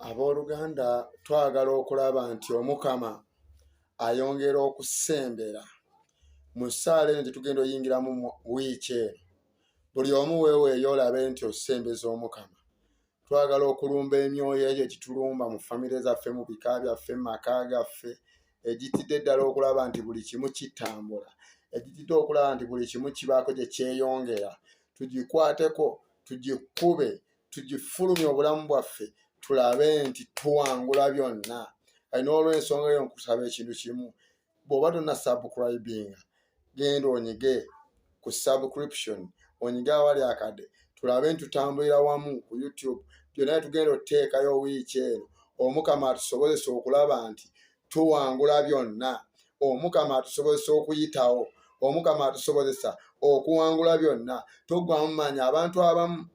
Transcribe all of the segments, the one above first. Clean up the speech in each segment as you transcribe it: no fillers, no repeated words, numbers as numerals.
Abooluganda twagala okulaba nti Omukama ayongera okusembera mu ssaala eno tetugenda oyingiramu mu wiiki eno. Buli omu weeweeyo olabe nti osembeza Omukama. Twagala okulumba emyoyo egyo egitulumba mu famire zaffe, mu bika byaffe, mu maka gaffe, egitidde ddala okulaba nti buli kimu kitambula, egitidde okulaba nti buli kimu kibaako gye kyeyongera. Tugikwateko, tugikube, tugifulumye obulamu bwaffe, tulabe nti tuwangula byonna. Kati n'olw'ensonga eyo nkusaba ekintu kimu, bw'oba tonna subscribinga, genda onyige ku subscription, onyige awali akade, tulabe nti tutambulira wamu ku YouTube. Byonna tugenda oteekayo wiiki eno, Omukama atusobozesa okulaba nti tuwangula byonna. Omukama atusobozesa okuyitawo, Omukama atusobozesa okuwangula byonna. Toggwamu manya abantu abamu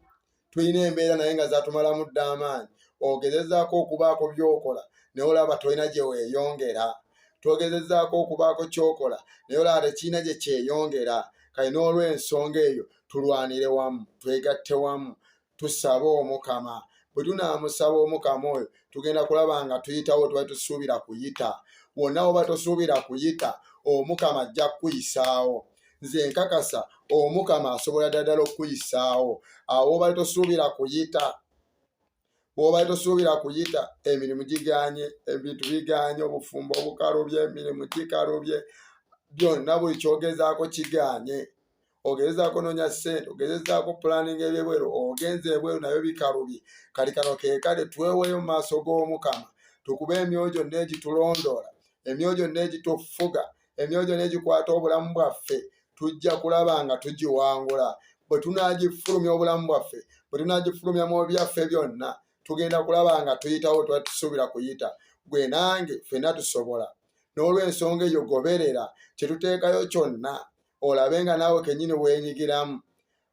tulina embeera naye nga zatumalamu dda amaanyi. Ogezezaako okubaako by'okola naye olaba tolina gye weeyongera. Togezezzaako okubaako ky'okola naye olaba tekirina gye kyeyongera. Kale n'olw'ensonga eyo tulwanire wamu, twegatte wamu, tusabe Omukama. Bwe tunaamusaba Omukama oyo tugenda kulaba nga tuyitawo tuba tusuubira kuyita. Wonna oba tosuubira kuyita, Omukama ajja kukuyisaawo. Nze nkakasa Omukama asobola ddala okukuyisaawo. Awo oba tosuubira kuyita, bw'oba tosuubira kuyita, emirimu gigaanye, ebintu bigaanye, obufumbo bukalubye, emirimu gikalubye, byonna buli kyogezaako kigaanye. Ogezezaako noonya ssente, ogezezaako pulaninga ebyebweru, ogenze ebweru nabyo bikalubye. Kati kano ke kale tweweeyo mu maaso g'Omukama, tukube emyoyo gyonna egitulondoola, emyoyo gyonna egitufuga, emyoyo gyonna egikwata obulamu bwaffe, tujja kulaba nga tugiwangula. Bwe tunaagifulumya obulamu bwaffe, bwe tunaagifulumya mu byaffe byonna, tugenda kulaba nga tuyitawo tuba tusuubira kuyita. Gwe nange ffenna tusobola. N'olw'ensonga eyo goberera kye tuteekayo kyonna, olabe nga naawe kennyini weenyigiramu.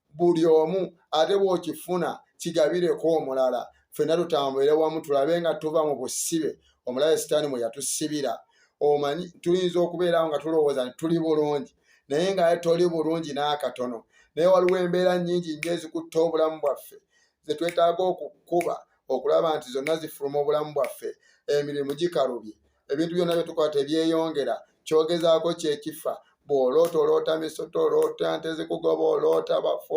Buli omu ate bw'okifuna kigabireko omulala. Ffenna tutambulire wamu tulabe nga tuva mu busibe omulabe Sitaani mwe yatusibira. Omanyi tuyinza okubeerawo nga tulowooza nti tuli bulungi, naye nga toli bulungi n'akatono. Naye waliwo embeera nnyingi nnyo ezikutte obulamu bwaffe ze twetaaga okukuba okulaba nti zonna zifuluma obulamu bwaffe. Emirimu gikalubye, ebintu byonna bye tukola tebyeyongera, kyogezaako kyekifa. Bw'oloota oloota misoto, oloota nte zikugoba, oloota bafu,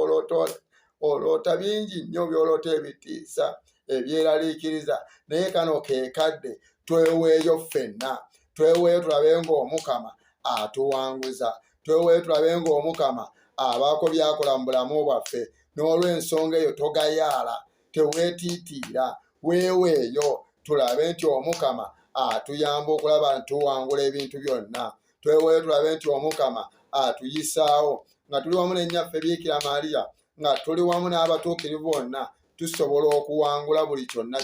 oloota bingi nnyo by'oloota ebitiisa, ebyeraliikiriza. Naye kano ke kadde, tweweeyo ffenna, tweweeyo tulabe ng'Omukama atuwanguza, tweweeyo tulabe ng'Omukama abaako by'akola mu bulamu bwaffe. N'olw'ensonga eyo togayaala, teweetiitiira, weeweeyo tulabe nti Omukama atuyamba okulaba nti tuwangula ebintu byonna. Tweweeyo tulabe nti Omukama atuyisaawo, nga tuli wamu ne nnyaffe Biikira Maaliya, nga tuli wamu n'abatuukirivu bonna, tusobola okuwangula buli kyonna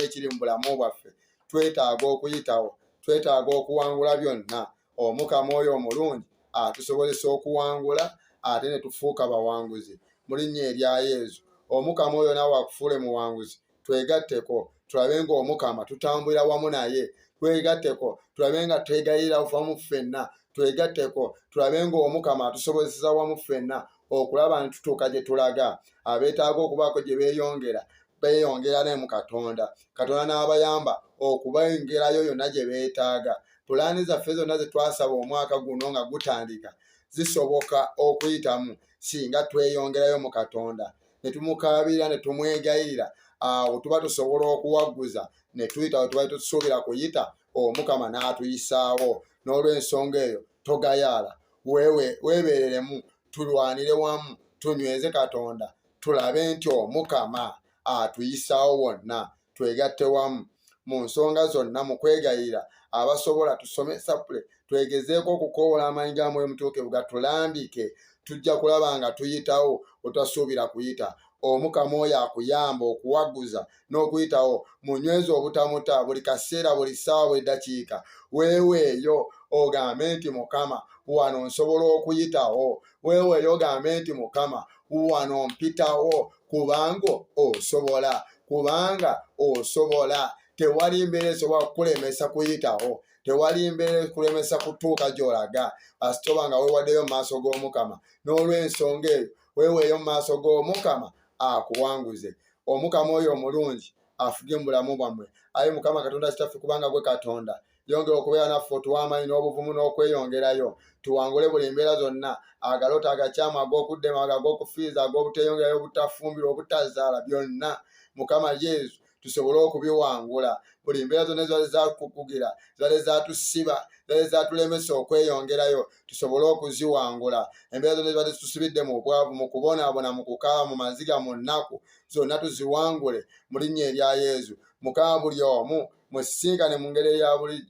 ekiri mu bulamu bwaffe. Twetaaga okuyitawo, twetaaga okuwangula byonna. Omukama oyo omulungi atusobozesa okuwangula ate ne tufuuka bawanguzi mu linnya erya Yesu. Omukama oyo naawe akufuule muwanguzi. Twegatteko tulabe ng'Omukama tutambulira wamu naye. Twegatteko tulabe nga twegayirira wamu ffenna. Twegatteko tulabe ng'Omukama atusobozesa wamu ffenna okulaba ne tutuuka gye tulaga. Abeetaaga okubaako gye beeyongera ne mu Katonda. Katonda n'abayamba okubengerayo yonna gye beetaaga. Pulaani zaffe zonna ze twasaba omwaka guno nga gutandika zisoboka okuyitamu singa tweyongerayo mu Katonda ne tumukaabirira ne tumwegayirira. Awo tuba tusobola okuwagguza ne tuyita we tuba tusuubira kuyita, Omukama n'atuyisaawo. N'olw'ensonga eyo togayaala, weebeereremu, tulwanire wamu, tunyweze Katonda, tulabe nti Omukama atuyisaawo wonna. Twegatte wamu mu nsonga zonna mu kwegayirira. Abasobola tusome sapule, twegezeeko okukoowoola amaanyi ga Mwoyo Mutuukirivu gatulambike. Tujja kulaba nga tuyitawo otasuubira kuyita. Omukama oyo akuyamba okuwagguza n'okuyitawo. Munyweze obutamuta buli kaseera, buli ssaawa, buli ddakiika. Weeweeyo ogambe nti Mukama wano nsobola okuyitawo. Weeweeyo ogambe nti Mukama wano mpitawo, kubanga osobola, kubanga osobola. Tewali mbeera esobola kukulemesa kuyitawo, tewali mbeera ekulemesa kutuuka gy'olaga asitoba nga weewaddeyo mu maaso g'Omukama. N'olw'ensonga eyo weeweeyo mu maaso g'Omukama akuwanguze. Omukama oyo omulungi afuge mu bulamu bwammwe. Ayi Mukama Katonda kitaffe, kubanga gwe Katonda, yongera okubeera naffe, otuwa amaanyi n'obuvumu n'okweyongerayo, tuwangule buli mbeera zonna, agalota agakyamu, ag'okudda emabega, ag'okufiiza, ag'obuteyongerayo, obutafumbirwa, obutazaala, byonna Mukama Yesu tusobole okubiwangula. Buli mbeera zonna ezibadde zakukugira, zibadde zatusiba, zibadde zatulemesa okweyongerayo, tusobole okuziwangula. Embeera zonna ezibadde zitusibidde mu bwavu, mu kubonaabona, mu kukaaba, mu maziga, mu nnaku, zonna tuziwangule mu linnya erya Yesu. Mukama, buli omu musisinkane mu ngeri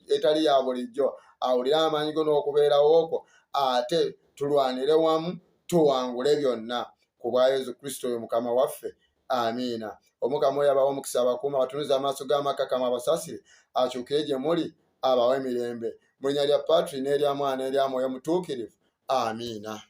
etali ya bulijjo, awulire amaanyi go n'okubeerawo okwo, ate tulwanire wamu, tuwangule byonna ku bwa Yesu Kristo oyo Mukama waffe. Amiina. Omukama oyo abawa omukisa, abakuuma, abatunuza amaaso g'amakakama, abasasire, akyukire gye muli, abawa emirembe. Mu linnya lya Patri n'erya Mwana n'erya Mwoyo Mutuukirivu. Amiina.